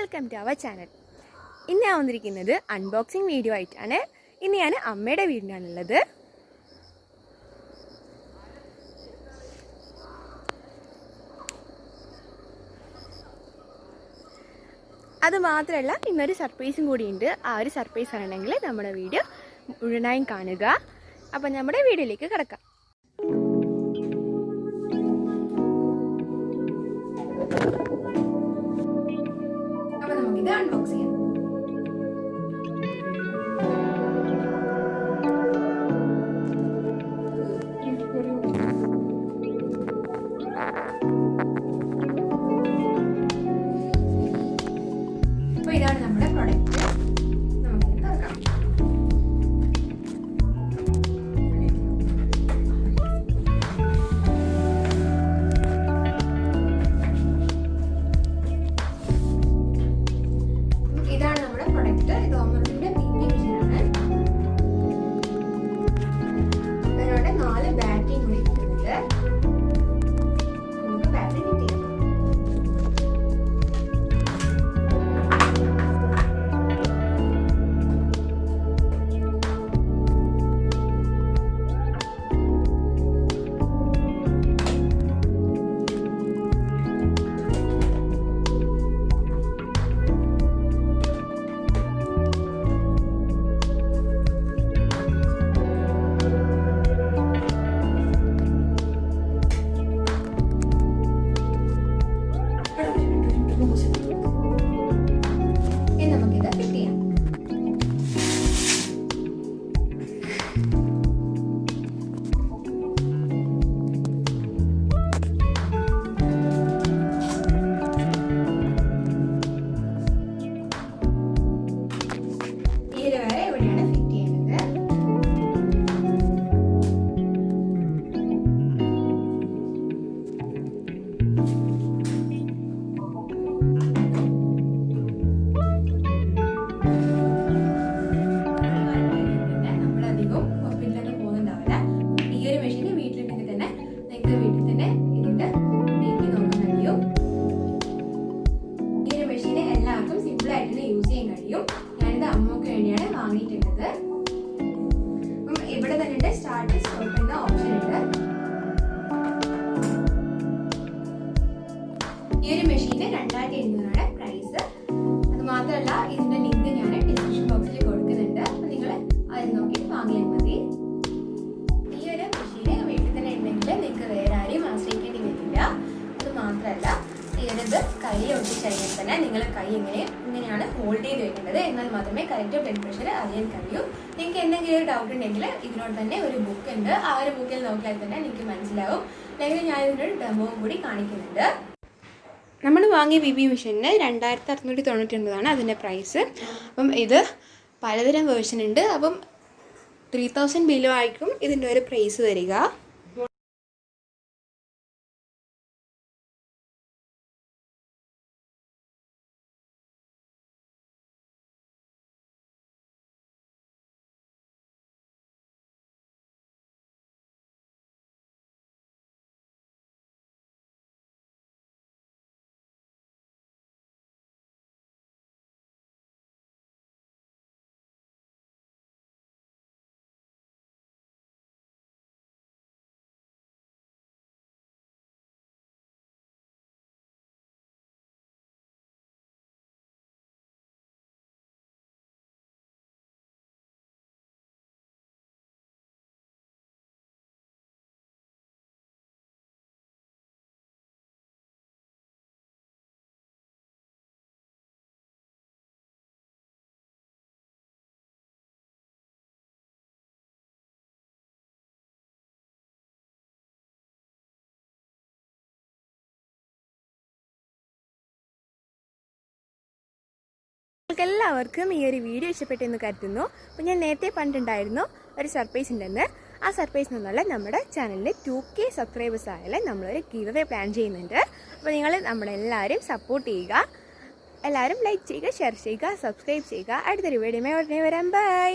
Welcome to our channel. ഇന്ന് ഞാൻ വന്നിരിക്കുന്നത് അൺബോക്സിങ് വീഡിയോ ആയിട്ടാണ്. ഇന്ന് ഞാൻ അമ്മയുടെ വീടിനാണുള്ളത്. അതുമാത്രമല്ല, ഇന്നൊരു സർപ്രൈസും കൂടിയുണ്ട്. ആ ഒരു സർപ്രൈസ് ആണെങ്കിൽ നമ്മുടെ വീഡിയോ മുഴുവനായും കാണുക. അപ്പം നമ്മുടെ വീഡിയോയിലേക്ക് കിടക്കാം. അപ്പം നമുക്കിത് അൺബോക്സ് ചെയ്യാം. അപ്പോൾ ഇതാണ് നമ്മുടെ പ്രൊഡക്റ്റ്. നമുക്കിത് തുറക്കാം. ഇതാണ് നമ്മുടെ പ്രൊഡക്റ്റ്. ഇത് ഓമറിന്റെ ബീപി മെഷീനാണ്. ഇതിനോട് 4 ബാറ്ററി കൂടി കിട്ടുന്നുണ്ട്. നമുക്ക് ബാറ്ററി കിട്ടിയത് വാങ്ങിയിട്ടുള്ളത്. ഇവിടെ തന്നെ സ്റ്റാർട്ട് സ്റ്റോപ്പ് എന്ന ഓപ്ഷൻ ഉണ്ട്. ഈ ഒരു മെഷീന് 2700 പ്രൈസ്. അത് മാത്രമല്ല, ഇതിന്റെ ലിങ്ക് ഞാൻ ഡിസ്ക്രിപ്ഷൻ ബോക്സിൽ കൊടുക്കുന്നുണ്ട്. അപ്പൊ നിങ്ങൾ അത് നോക്കിയിട്ട് വാങ്ങിയാൽ മതി. ഈ ഒരു മെഷീന് വീട്ടിൽ തന്നെ ഉണ്ടെങ്കിൽ നിങ്ങൾക്ക് വേറെ ആരെയും ആശ്രയിക്കേണ്ടി വരില്ല. അത് മാത്രമല്ല, ഇത് കൈ ഒട്ടിച്ച് കഴിഞ്ഞാൽ തന്നെ നിങ്ങൾ കൈ ഇങ്ങനെയാണ് ഹോൾഡ് ചെയ്ത് വെക്കേണ്ടത്. എന്നാൽ മാത്രമേ കറക്റ്റ് ബ്ലഡ് പ്രഷർ അറിയാൻ കഴിയൂ. നിങ്ങൾക്ക് എന്തെങ്കിലും ഒരു ഡൗട്ട് ഉണ്ടെങ്കിൽ ഇതിനോട് തന്നെ ഒരു ബുക്ക് ഉണ്ട്. ആ ഒരു ബുക്കിൽ നോക്കിയാൽ തന്നെ നിങ്ങൾക്ക് മനസ്സിലാവും. അല്ലെങ്കിൽ ഞാൻ ഇതിൻ്റെ ഒരു ഡെമോ കൂടി കാണിക്കുന്നുണ്ട്. നമ്മൾ വാങ്ങിയ ബി മെഷീനിന് 2699 അതിൻ്റെ പ്രൈസ്. അപ്പം ഇത് പലതരം വേർഷൻ ഉണ്ട്. അപ്പം 3000 ബിലോ ആയിരിക്കും ഇതിൻ്റെ ഒരു പ്രൈസ് വരിക. എല്ലാവർക്കും ഈ ഒരു വീഡിയോ ഇഷ്ടപ്പെട്ടെന്ന് കരുതുന്നു. അപ്പോൾ ഞാൻ നേരത്തെ പറഞ്ഞിട്ടുണ്ടായിരുന്നു ഒരു സർപ്രൈസ് ഉണ്ടെന്ന്. ആ സർപ്രൈസ് എന്നുള്ള നമ്മുടെ ചാനലിൽ 2K സബ്സ്ക്രൈബേഴ്സ് ആയാലും നമ്മളൊരു ഗിവ് അവേ പ്ലാൻ ചെയ്യുന്നുണ്ട്. അപ്പോൾ നിങ്ങൾ നമ്മളെല്ലാവരും സപ്പോർട്ട് ചെയ്യുക. എല്ലാവരും ലൈക്ക് ചെയ്യുക, ഷെയർ ചെയ്യുക, സബ്സ്ക്രൈബ് ചെയ്യുക. അടുത്തൊരു വീഡിയോയുമായി ഉടനെ വരാം. ബൈ.